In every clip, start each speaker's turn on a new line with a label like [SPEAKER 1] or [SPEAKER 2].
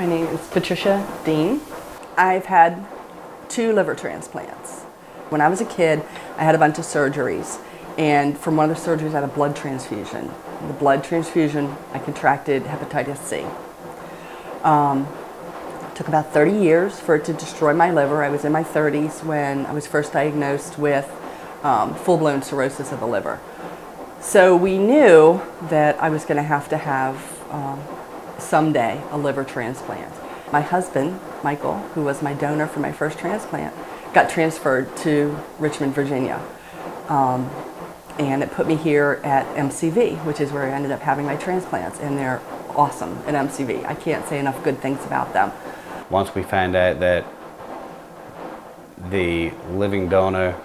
[SPEAKER 1] My name is Patricia Dean. I've had 2 liver transplants. When I was a kid, I had a bunch of surgeries, and from one of the surgeries I had a blood transfusion. In the blood transfusion, I contracted hepatitis C. It took about 30 years for it to destroy my liver. I was in my 30s when I was first diagnosed with full-blown cirrhosis of the liver. So we knew that I was going to have someday a liver transplant. My husband, Michael, who was my donor for my first transplant, got transferred to Richmond, Virginia. And it put me here at MCV, which is where I ended up having my transplants, and they're awesome at MCV. I can't say enough good things about them.
[SPEAKER 2] Once we found out that the living donor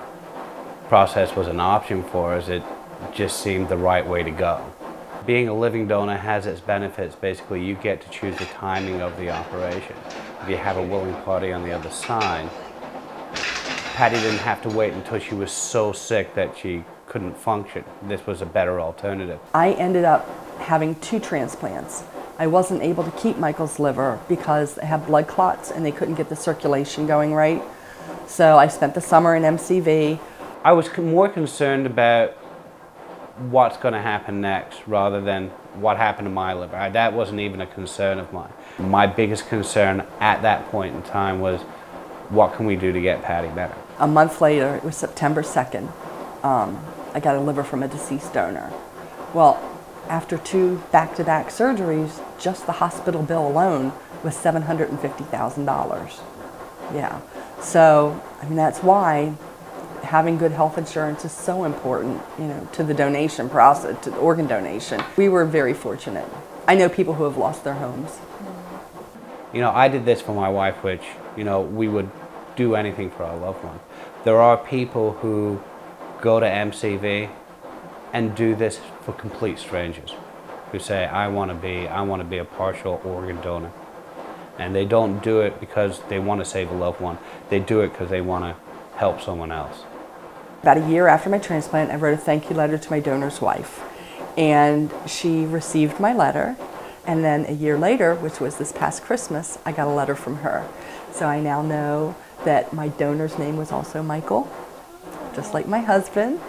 [SPEAKER 2] process was an option for us, it just seemed the right way to go. Being a living donor has its benefits. Basically, you get to choose the timing of the operation. If you have a willing party on the other side, Patty didn't have to wait until she was so sick that she couldn't function. This was a better alternative.
[SPEAKER 1] I ended up having 2 transplants. I wasn't able to keep Michael's liver because they have blood clots and they couldn't get the circulation going right. So I spent the summer in MCV.
[SPEAKER 2] I was more concerned about what's going to happen next rather than what happened to my liver. That wasn't even a concern of mine. My biggest concern at that point in time was, what can we do to get Patty better?
[SPEAKER 1] A month later, it was September 2nd, I got a liver from a deceased donor. Well, after 2 back-to-back surgeries, just the hospital bill alone was $750,000. Yeah, so I mean, that's why having good health insurance is so important, you know, to the donation process, to the organ donation. We were very fortunate. I know people who have lost their homes.
[SPEAKER 2] You know, I did this for my wife, which, you know, we would do anything for our loved ones. There are people who go to MCV and do this for complete strangers, who say, I want to be a partial organ donor. And they don't do it because they want to save a loved one. They do it because they want to help someone else.
[SPEAKER 1] About a year after my transplant, I wrote a thank you letter to my donor's wife. And she received my letter. And then a year later, which was this past Christmas, I got a letter from her. So I now know that my donor's name was also Michael, just like my husband.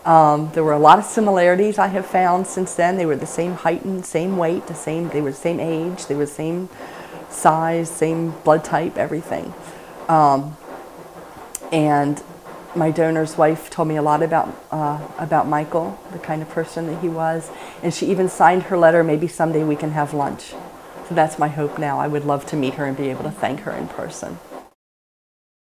[SPEAKER 1] There were a lot of similarities I have found since then. They were the same height and same weight, they were the same age, they were the same size, same blood type, everything. And my donor's wife told me a lot about Michael, the kind of person that he was, and she even signed her letter, maybe someday we can have lunch. So that's my hope now. I would love to meet her and be able to thank her in person.